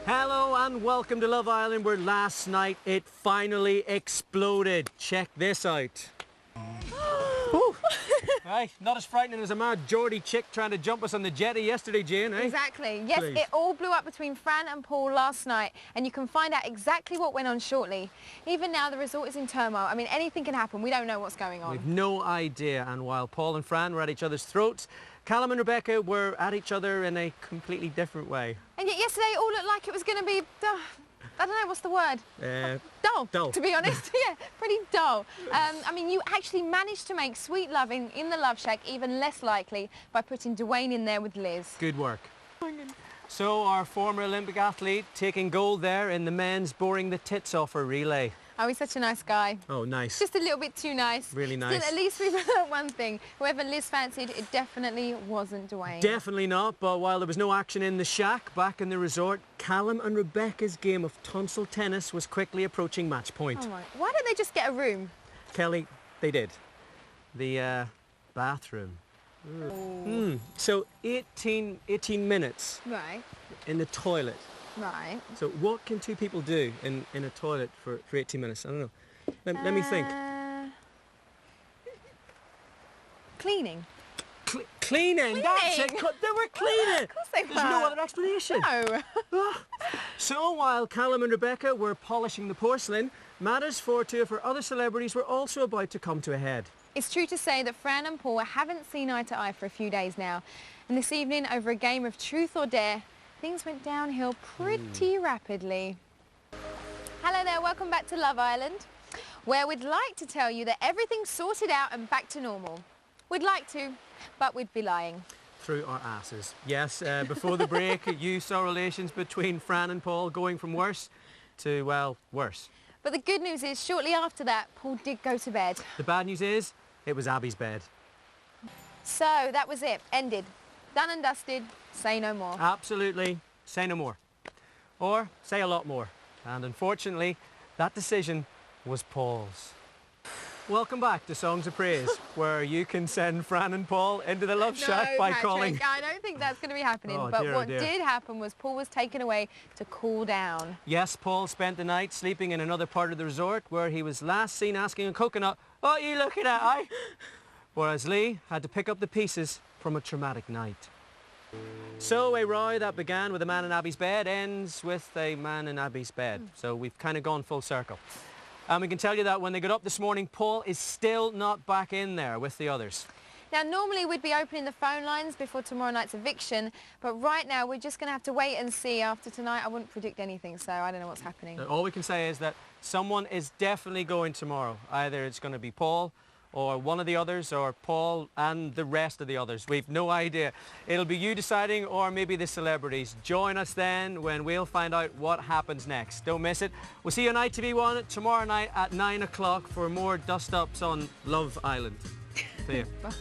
Hello and welcome to Love Island, where last night it finally exploded. Check this out. Right, not as frightening as a mad Geordie chick trying to jump us on the jetty yesterday, Jane, eh? Exactly. Yes, Please. It all blew up between Fran and Paul last night, and you can find out exactly what went on shortly. Even now, the resort is in turmoil. I mean, anything can happen. We don't know what's going on. We've no idea, and while Paul and Fran were at each other's throats, Callum and Rebecca were at each other in a completely different way. And yet yesterday it all looked like it was going to be, I don't know, what's the word? Dull. Dull. To be honest. Yeah, pretty dull. I mean, you actually managed to make sweet loving in the Love Shack even less likely by putting Dwayne in there with Liz. Good work. So our former Olympic athlete taking gold there in the men's boring the tits off her relay. Oh, he's such a nice guy. Oh, nice. Just a little bit too nice. Really nice. Still, at least we've learned one thing. Whoever Liz fancied, it definitely wasn't Dwayne. Definitely not, but while there was no action in the shack back in the resort, Callum and Rebecca's game of tonsil tennis was quickly approaching match point. Oh my. Why don't they just get a room? Kelly, they did. The bathroom. So 18 minutes Right. in the toilet. Right. So what can two people do in a toilet for 18 minutes? I don't know. Let me think. Cleaning. Cleaning, that's it. They were cleaning. Of course they were. There's no other explanation. No. So while Callum and Rebecca were polishing the porcelain, matters for two of her other celebrities were also about to come to a head. It's true to say that Fran and Paul haven't seen eye to eye for a few days now. And this evening, over a game of truth or dare, things went downhill pretty rapidly. Hello there, welcome back to Love Island, where we'd like to tell you that everything's sorted out and back to normal. We'd like to, but we'd be lying. Through our asses. Yes, before the break, you saw relations between Fran and Paul going from worse to, well, worse. But the good news is, shortly after that, Paul did go to bed. The bad news is, it was Abby's bed. So that was it, ended. Done and dusted, say no more. Absolutely, say no more. Or say a lot more. And unfortunately, that decision was Paul's. Welcome back to Songs of Praise, where you can send Fran and Paul into the Love Shack by calling... I don't think that's going to be happening. Oh, but dear, what dear. did happen was Paul was taken away to cool down. Yes, Paul spent the night sleeping in another part of the resort, where he was last seen asking a coconut, "What are you looking at, eh?" Whereas Lee had to pick up the pieces from a traumatic night. So a row that began with a man in Abby's bed ends with a man in Abby's bed. So we've kind of gone full circle. And we can tell you that when they got up this morning, Paul is still not back in there with the others. Now, normally we'd be opening the phone lines before tomorrow night's eviction, but right now we're just going to have to wait and see. After tonight, I wouldn't predict anything, so I don't know what's happening. All we can say is that someone is definitely going tomorrow. Either it's going to be Paul, or one of the others, or Paul and the rest of the others. We've no idea. It'll be you deciding, or maybe the celebrities. Join us then when we'll find out what happens next. Don't miss it. We'll see you on ITV1 tomorrow night at 9 o'clock for more dust-ups on Love Island. See you. Bye.